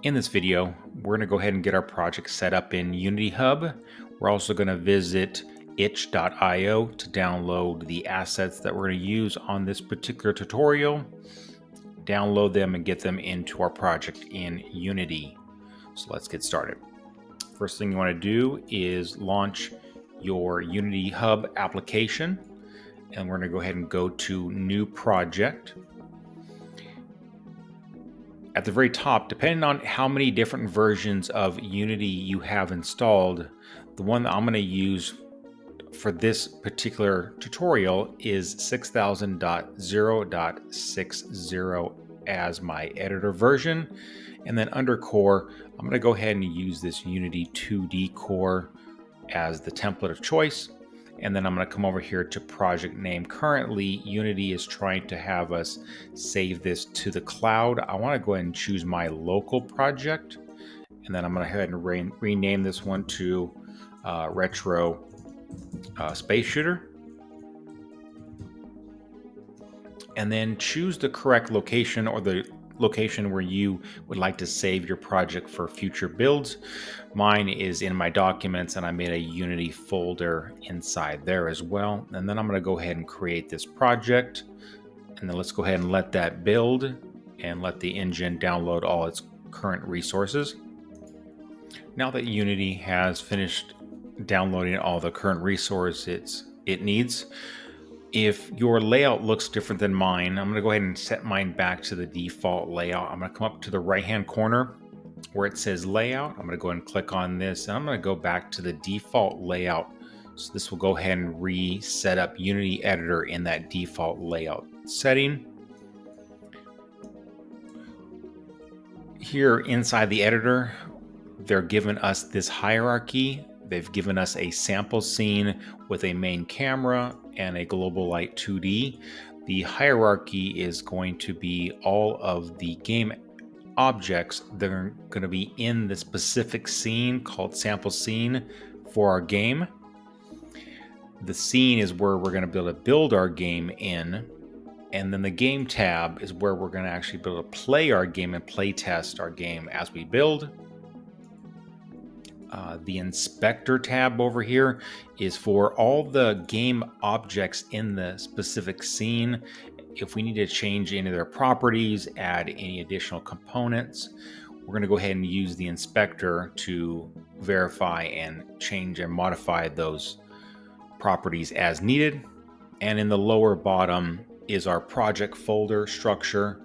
In this video, we're going to go ahead and get our project set up in Unity Hub. We're also going to visit itch.io to download the assets that we're going to use on this particular tutorial, download them and get them into our project in Unity. So let's get started. First thing you want to do is launch your Unity Hub application, and we're going to go ahead and go to New Project. At the very top, depending on how many different versions of Unity you have installed, the one that I'm going to use for this particular tutorial is 6000.0.60 as my editor version. And then under core, I'm going to go ahead and use this Unity 2D core as the template of choice. And then I'm going to come over here to project name. Currently, Unity is trying to have us save this to the cloud. I want to go ahead and choose my local project. And then I'm going to go ahead and rename this one to Retro Space Shooter. And then choose the correct location or the location where you would like to save your project for future builds. Mine is in my documents, and I made a Unity folder inside there as well. And then I'm going to go ahead and create this project, and then let's go ahead and let that build and let the engine download all its current resources. Now that Unity has finished downloading all the current resources it needs, if your layout looks different than mine, I'm going to go ahead and set mine back to the default layout. I'm going to come up to the right-hand corner where it says layout. I'm going to go ahead and click on this, and I'm going to go back to the default layout. So this will go ahead and reset up Unity Editor in that default layout setting. Here inside the editor, they're giving us this hierarchy. They've given us a sample scene with a main camera and a global light 2D. The hierarchy is going to be all of the game objects that are going to be in the specific scene called sample scene for our game. The scene is where we're going to be able to build our game in, and then the game tab is where we're going to actually be able to play our game and play test our game as we build. The inspector tab over here is for all the game objects in the specific scene. If we need to change any of their properties, add any additional components, we're going to go ahead and use the inspector to verify and change and modify those properties as needed. And in the lower bottom is our project folder structure.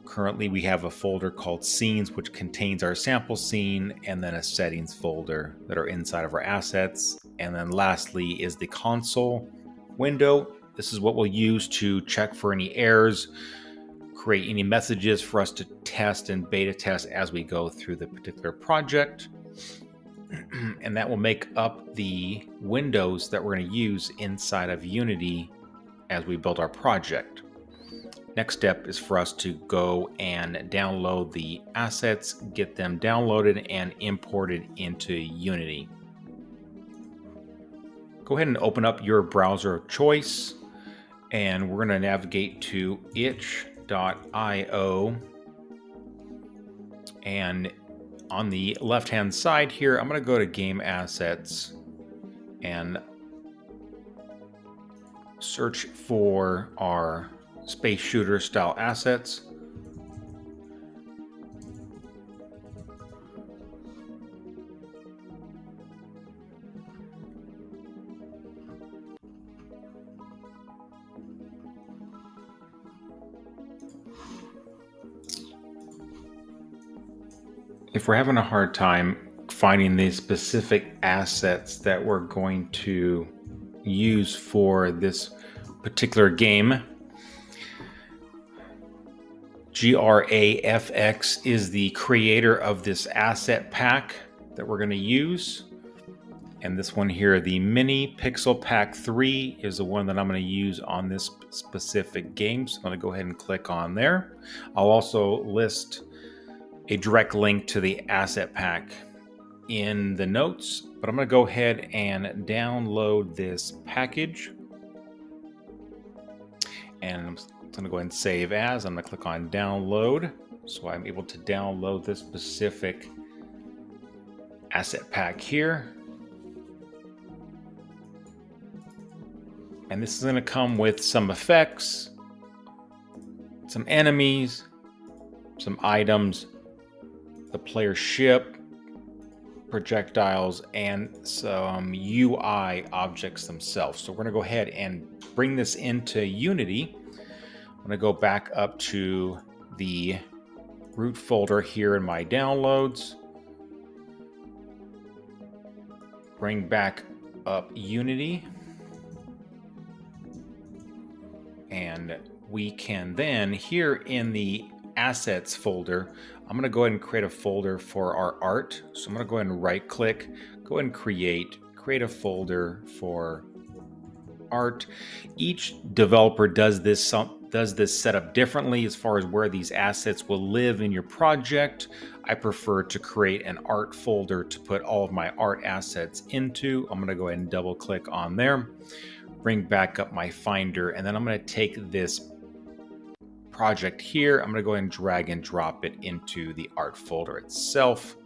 Currently, we have a folder called Scenes, which contains our sample scene, and then a settings folder that are inside of our assets. And then lastly is the console window. This is what we'll use to check for any errors, create any messages for us to test and beta test as we go through the particular project. And that will make up the windows that we're going to use inside of Unity as we build our project. Next step is for us to go and download the assets, get them downloaded and imported into Unity. Go ahead and open up your browser of choice, and we're going to navigate to itch.io. And on the left-hand side here, I'm going to go to Game Assets and search for our space shooter style assets. If we're having a hard time finding the specific assets that we're going to use for this particular game, Grafx is the creator of this asset pack that we're going to use. And this one here, the Mini Pixel Pack 3, is the one that I'm going to use on this specific game. So I'm going to go ahead and click on there. I'll also list a direct link to the asset pack in the notes, but I'm going to go ahead and download this package. And I'm going to go ahead and save as. I'm going to click on download. So I'm able to download this specific asset pack here. And this is going to come with some effects, some enemies, some items, the player ship, projectiles, and some UI objects themselves. So we're going to go ahead and bring this into Unity. I'm going to go back up to the root folder here in my downloads. Bring back up Unity. And we can then, here in the assets folder, I'm going to go ahead and create a folder for our art. So I'm going to go ahead and right click, go ahead and create a folder for art. Each developer does this setup differently as far as where these assets will live in your project. I prefer to create an art folder to put all of my art assets into. I'm going to go ahead and double click on there, bring back up my Finder, and then I'm going to take this project here. I'm going to go ahead and drag and drop it into the art folder itself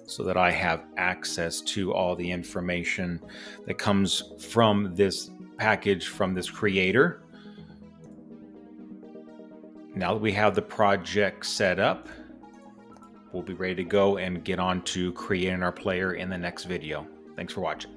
so that I have access to all the information that comes from this package from this creator. Now that we have the project set up, we'll be ready to go and get on to creating our player in the next video. Thanks for watching.